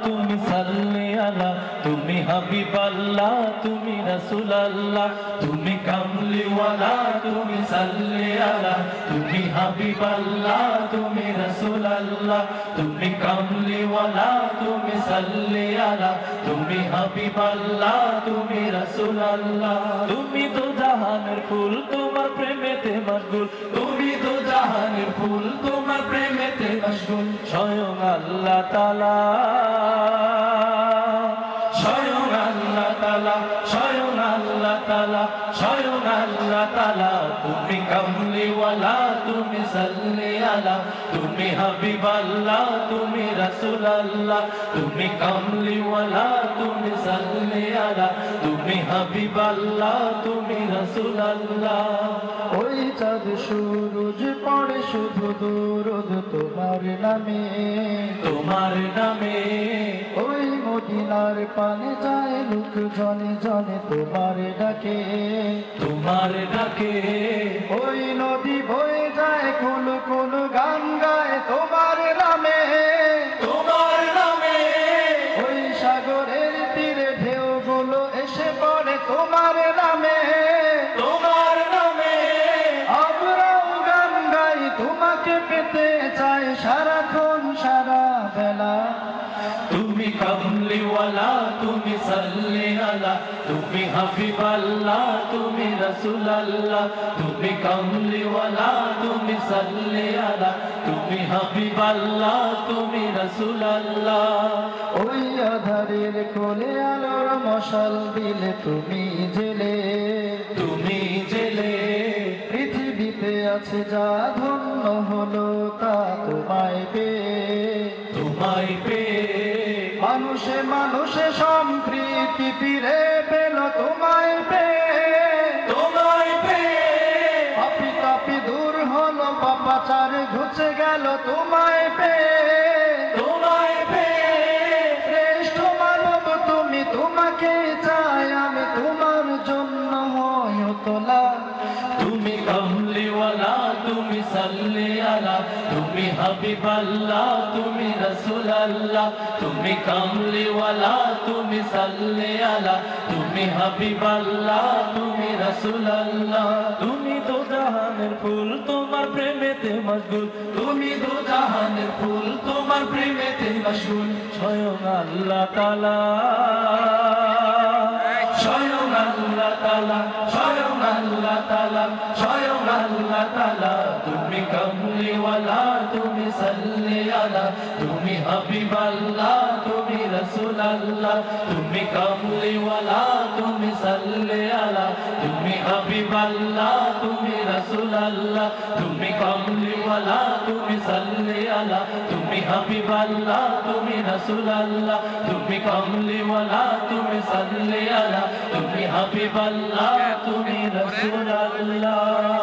তুমি সাল্লি আলা তুমি হাবিবাল্লাহ তুমি রাসূলুল্লাহ তুমি কামলিওয়ালা তুমি সাল্লি আলা তুমি হাবিবাল্লাহ তুমি রাসূলুল্লাহ তুমি কামলিওয়ালা তুমি সাল্লি আলা তুমি হাবিবাল্লাহ তুমি রাসূলুল্লাহ তুমি তো জাহানের ফুল তোমার প্রেমেতে মশগুল তুমি তো জাহানের ফুল তোমার প্রেমেতে মশগুল স্বয়ং আল্লাহ তাআলা স্বয়ং আল্লাহ তাআলা স্বয়ং আল্লাহ তাআলা স্বয়ং আল্লাহ তাআলা তুমি কামলিওয়ালা তুমি সাল্লি আলা তুমি হাবিবাল্লাহ তুমি রাসূলুল্লাহ তুমি কামলিওয়ালা তুমি সাল্লি আলা তুমি হাবিবাল্লাহ তুমি রাসূলুল্লাহ ওই চাঁদ সূরজ পড়ে শুধু দরুদ তোমার নামে তোমার নামে ওই মদিনার পানে যায় লোক জনে জনে তোমার ডাকে তোমার ডাকে ওই নদী বয়ে যায় কোন কোন গান গায় তোমার নামে তোমার নামে ওই সাগরের তীরে ঢেউগুলো এসে পড়ে তোমার নামে তোমার নামে আমরাও গান গাই তোমাকে পেতে চাই সারাক্ষণ সারা বেলা তুমি কামলিওয়ালা তুমি সাল্লি আলা তুমি হাবিবাল্লাহ তুমি রাসূলুল্লাহ তুমি কামলিওয়ালা তুমি সাল্লি আলা তুমি হাবিবাল্লাহ তুমি রাসূলুল্লাহ ওই আধারের কোলে আলোর মশাল দিলে তুমি জেলে তুমি জেলে পৃথিবীতে আছে যা ধন্য হলো তা তোমায় পেয়ে তোমায় পেয়ে মানুষে মানুষে সম্প্রীতি ফিরে পেল তোমায় পেয়ে তোমায় পেয়ে পাপি তাপি দূর হলো পাপাচার ঘুচে গেল তোমায় পেয়ে তোমায় পেয়ে শ্রেষ্ঠ মানব তুমি তোমাকে চাই আমি তোমার জন্য হয় তোলা তুমি কামলিওয়ালা তুমি সাল্লি আলা তুমি হাবিবাল্লাহ তুমি রাসূলুল্লাহ তুমি কামলিওয়ালা তুমি সাল্লি আলা তুমি হাবিবাল্লাহ তুমি রাসূলুল্লাহ তুমি তো জাহানের ফুল তোমার প্রেমেতে মশগুল তুমি তো জাহানের ফুল তোমার প্রেমেতে মশগুল স্বয়ং আল্লাহ তাআলা স্বয়ং আল্লাহ তাআলা স্বয়ং আল্লাহ তাআলা স্বয়ং আল্লাহ তাআলা তুমি কামলিওয়ালা তুমি সাল্লি আলা তুমি হাবিবাল্লাহ তুমি রাসূলুল্লাহ তুমি কামলিওয়ালা তুমি সাল্লি আলা তুমি হাবিবাল্লাহ তুমি রাসূলুল্লাহ তুমি কামলিওয়ালা তুমি সাল্লি আলা তুমি হাবিবাল্লাহ তুমি রাসূলুল্লাহ তুমি কামলিওয়ালা তুমি সাল্লি আলা তুমি হাবিবাল্লাহ তুমি রাসূলুল্লাহ